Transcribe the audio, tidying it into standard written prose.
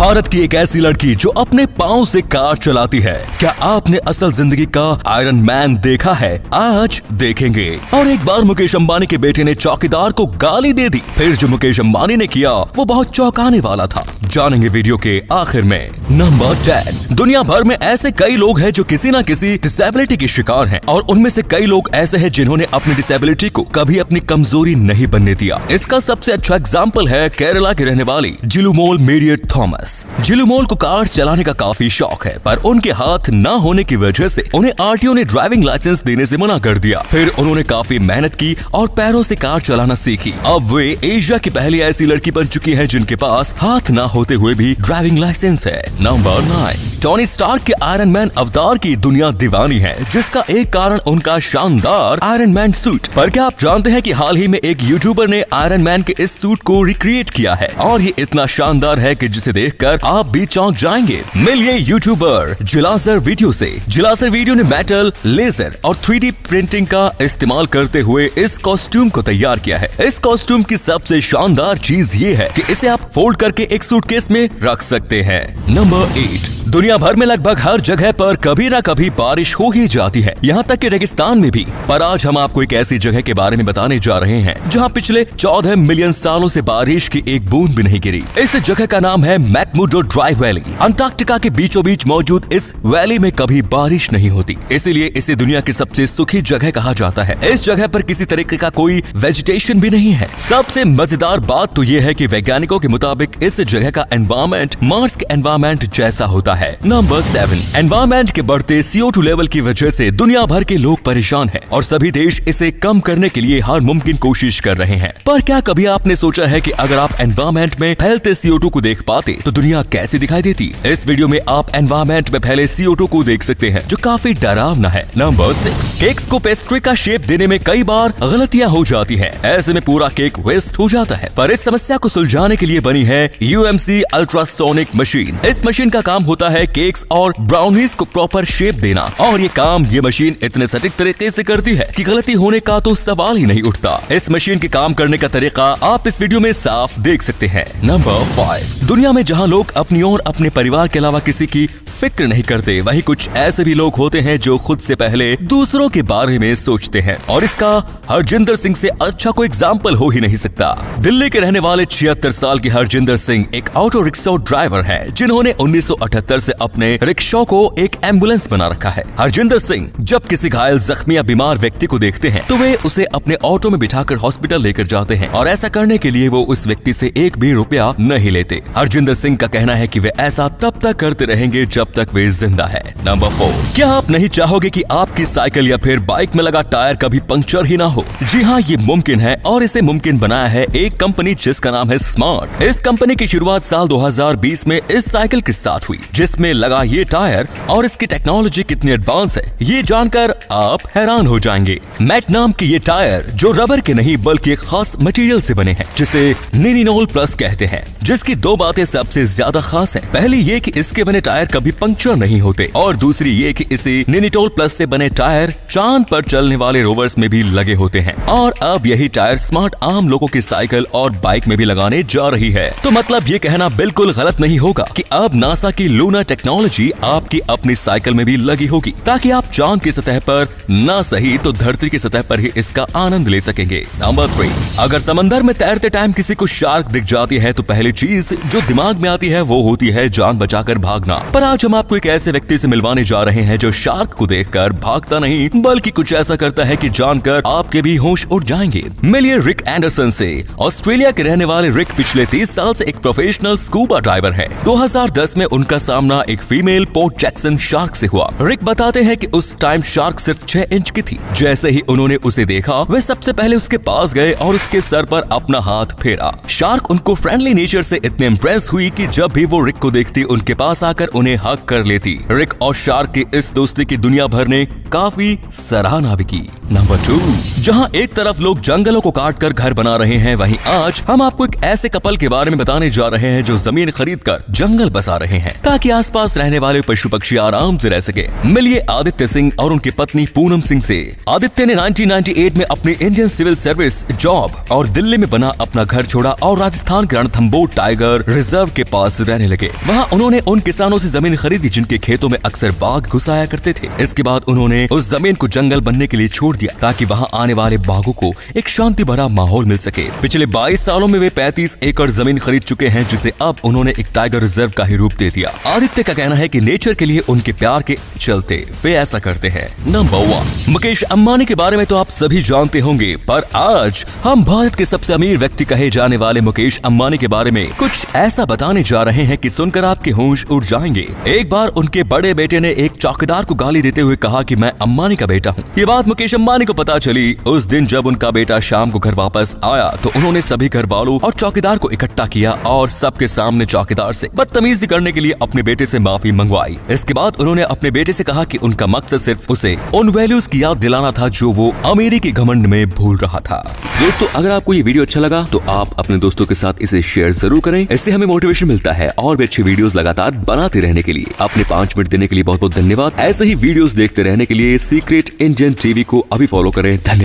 भारत की एक ऐसी लड़की जो अपने पाँव से कार चलाती है। क्या आपने असल जिंदगी का आयरन मैन देखा है? आज देखेंगे। और एक बार मुकेश अंबानी के बेटे ने चौकीदार को गाली दे दी। फिर जो मुकेश अंबानी ने किया वो बहुत चौंकाने वाला था। जानेंगे वीडियो के आखिर में। नंबर 10। दुनिया भर में ऐसे कई लोग हैं जो किसी न किसी डिसेबिलिटी के शिकार हैं और उनमें से कई लोग ऐसे हैं जिन्होंने अपनी डिसेबिलिटी को कभी अपनी कमजोरी नहीं बनने दिया। इसका सबसे अच्छा एग्जाम्पल है केरला की रहने वाली जिलुमोल मेरियट थॉमस। जिलुमोल को कार चलाने का काफी शौक है, पर उनके हाथ न होने की वजह से उन्हें आरटीओ ने ड्राइविंग लाइसेंस देने से मना कर दिया। फिर उन्होंने काफी मेहनत की और पैरों से कार चलाना सीखी। अब वे एशिया की पहली ऐसी लड़की बन चुकी है जिनके पास हाथ न होते हुए भी ड्राइविंग लाइसेंस है। नंबर 9। टोनी स्टार्क के आयरन मैन अवतार की दुनिया दीवानी है, जिसका एक कारण उनका शानदार आयरन मैन सूट। पर क्या आप जानते हैं कि हाल ही में एक यूट्यूबर ने आयरन मैन के इस सूट को रिक्रिएट किया है और ये इतना शानदार है कि जिसे देखकर आप भी चौंक जाएंगे। मिलिए यूट्यूबर जिलासर वीडियो से। जिलासर वीडियो ने मेटल, लेजर और 3D प्रिंटिंग का इस्तेमाल करते हुए इस कॉस्ट्यूम को तैयार किया है। इस कॉस्ट्यूम की सबसे शानदार चीज ये है कि इसे आप फोल्ड करके एक सूटकेस में रख सकते हैं। नंबर 8। दुनिया भर में लगभग हर जगह पर कभी न कभी बारिश हो ही जाती है, यहाँ तक कि रेगिस्तान में भी। पर आज हम आपको एक ऐसी जगह के बारे में बताने जा रहे हैं जहाँ पिछले 14 मिलियन सालों से बारिश की एक बूंद भी नहीं गिरी। इस जगह का नाम है मैकमुर्डो ड्राई वैली। अंटार्कटिका के बीचों बीच मौजूद इस वैली में कभी बारिश नहीं होती, इसीलिए इसे दुनिया की सबसे सुखी जगह कहा जाता है। इस जगह पर किसी तरीके का कोई वेजिटेशन भी नहीं है। सबसे मजेदार बात तो ये है कि वैज्ञानिकों के मुताबिक इस जगह का एनवायरमेंट मार्स के एनवायरमेंट जैसा होता है। नंबर 7। एनवायरमेंट के बढ़ते CO2 लेवल की वजह से दुनिया भर के लोग परेशान हैं और सभी देश इसे कम करने के लिए हर मुमकिन कोशिश कर रहे हैं। पर क्या कभी आपने सोचा है कि अगर आप एनवायरमेंट में फैलते CO2 को देख पाते तो दुनिया कैसी दिखाई देती? इस वीडियो में आप एनवायरमेंट में फैले CO2 को देख सकते हैं, जो काफी डरावना है। नंबर 6। केक्स को पेस्ट्री का शेप देने में कई बार गलतियां हो जाती है, ऐसे में पूरा केक वेस्ट हो जाता है। पर इस समस्या को सुलझाने के लिए बनी है UMC अल्ट्रासोनिक मशीन। इस मशीन का काम होता है केक्स और ब्राउनीज को प्रॉपर शेप देना, और ये मशीन इतने सटीक तरीके से करती है कि गलती होने का तो सवाल ही नहीं उठता। इस मशीन के काम करने का तरीका आप इस वीडियो में साफ देख सकते हैं। नंबर 5। दुनिया में जहां लोग अपनी और अपने परिवार के अलावा किसी की फिक्र नहीं करते, वहीं कुछ ऐसे भी लोग होते हैं जो खुद से पहले दूसरों के बारे में सोचते हैं, और इसका हरजिंदर सिंह से अच्छा कोई एग्जाम्पल हो ही नहीं सकता। दिल्ली के रहने वाले 76 साल के हरजिंदर सिंह एक ऑटो रिक्शा ड्राइवर है, जिन्होंने 1978 से अपने रिक्शा को एक एम्बुलेंस बना रखा है। हरजिंदर सिंह जब किसी घायल, जख्मी या बीमार व्यक्ति को देखते हैं तो वे उसे अपने ऑटो में बिठाकर हॉस्पिटल लेकर जाते हैं, और ऐसा करने के लिए वो उस व्यक्ति से एक भी रुपया नहीं लेते। हरजिंदर सिंह का कहना है कि वे ऐसा तब तक करते रहेंगे जब तक वे जिंदा है। नंबर 4। क्या आप नहीं चाहोगे कि आपकी साइकिल या फिर बाइक में लगा टायर कभी पंक्चर ही ना हो? जी हाँ, ये मुमकिन है, और इसे मुमकिन बनाया है एक कंपनी जिसका नाम है स्मार्ट। इस कंपनी की शुरुआत साल 2020 में इस साइकिल के साथ हुई, जिसमें लगा ये टायर, और इसकी टेक्नोलॉजी कितनी एडवांस है ये जानकर आप हैरान हो जाएंगे। मैट नाम के ये टायर जो रबर के नहीं बल्कि एक खास मटेरियल से बने हैं, जिसे निनिनोल प्लस कहते हैं, जिसकी दो बातें सबसे ज्यादा खास हैं। पहली ये कि इसके बने टायर कभी पंक्चर नहीं होते, और दूसरी ये कि इसे निनिटोल प्लस से बने टायर चांद पर चलने वाले रोवर्स में भी लगे होते हैं, और अब यही टायर स्मार्ट आम लोगों की साइकिल और बाइक में भी लगाने जा रही है। तो मतलब ये कहना बिल्कुल गलत नहीं होगा कि अब नासा की लूना टेक्नोलॉजी आपकी अपनी साइकिल में भी लगी होगी, ताकि आप चांद की सतह पर ना सही तो धरती की सतह पर ही इसका आनंद ले सकेंगे। नंबर 3। अगर समंदर में तैरते टाइम किसी को शार्क दिख जाती है तो पहली चीज जो दिमाग में आती है वो होती है जान बचाकर भागना। पर आज हम आपको एक ऐसे व्यक्ति से मिलवाने जा रहे हैं जो शार्क को देखकर भागता नहीं बल्कि कुछ ऐसा करता है कि जानकर आपके भी होश उड़ जाएंगे। मिलिए रिक एंडरसन से। ऑस्ट्रेलिया के रहने वाले रिक पिछले 30 साल से एक प्रोफेशनल स्कूबा डाइवर है। 2010 में उनका सामना एक फीमेल पोर्ट जैक्सन शार्क से हुआ। रिक बताते हैं कि उस टाइम शार्क सिर्फ 6 इंच की थी। जैसे ही उन्होंने उसे देखा वे सबसे पहले उसके पास गए और उसके सर पर अपना हाथ फेरा। शार्क उनको फ्रेंडली नेचर से इतने इम्प्रेस हुई कि जब भी वो रिक को देखती उनके पास आकर उन्हें हक कर लेती। रिक और शार्क की इस दोस्ती की दुनिया भर ने काफी सराहना भी की। नंबर 2। जहां एक तरफ लोग जंगलों को काट कर घर बना रहे हैं, वहीं आज हम आपको एक ऐसे कपल के बारे में बताने जा रहे हैं जो जमीन खरीदकर जंगल बसा रहे हैं ताकि आसपास रहने वाले पशु पक्षी आराम से रह सके। मिलिए आदित्य सिंह और उनकी पत्नी पूनम सिंह से। आदित्य ने 1998 में अपनी इंडियन सिविल सर्विस जॉब और दिल्ली में बना अपना घर छोड़ा और राजस्थान के रणथंभौर टाइगर रिजर्व के पास रहने लगे। वहाँ उन्होंने उन किसानों से जमीन खरीदी जिनके खेतों में अक्सर बाघ घुस आया करते थे। इसके बाद उन्होंने उस जमीन को जंगल बनने के लिए छोड़ दिया ताकि वहाँ आने वाले बाघों को एक शांति भरा माहौल मिल सके। पिछले 22 सालों में वे 35 एकड़ जमीन खरीद चुके हैं, जिसे अब उन्होंने एक टाइगर रिजर्व का ही रूप दे दिया। आदित्य का कहना है कि नेचर के लिए उनके प्यार के चलते वे ऐसा करते हैं। नंबर 1, मुकेश अंबानी के बारे में तो आप सभी जानते होंगे, पर आज हम भारत के सबसे अमीर व्यक्ति कहे जाने वाले मुकेश अंबानी के बारे में कुछ ऐसा बताने जा रहे हैं कि सुनकर आपके होश उड़ जाएंगे। एक बार उनके बड़े बेटे ने एक चौकीदार को गाली देते हुए कहा कि मैं अंबानी का बेटा हूँ। ये बात मुकेश अंबानी को पता चली। उस दिन जब उनका बेटा शाम को घर वापस आया तो उन्होंने सभी घर वालों और चौकीदार को इकट्ठा किया और सबके सामने चौकीदार से बदतमीजी करने के लिए अपने बेटे से माफी मंगवाई। इसके बाद उन्होंने अपने बेटे से कहा कि उनका मकसद सिर्फ उसे उन वैल्यूज की याद दिलाना था जो वो अमीरी के घमंड में भूल रहा था। दोस्तों, अगर आपको ये वीडियो अच्छा लगा तो आप अपने दोस्तों के साथ इसे शेयर जरूर करें। इससे हमें मोटिवेशन मिलता है और भी अच्छी वीडियोस लगातार बनाते रहने के लिए। अपने 5 मिनट देने के लिए बहुत बहुत धन्यवाद। ऐसे ही वीडियोस देखते रहने के लिए सीक्रेट इंडियन टीवी को अभी फॉलो करें। धन्यवाद।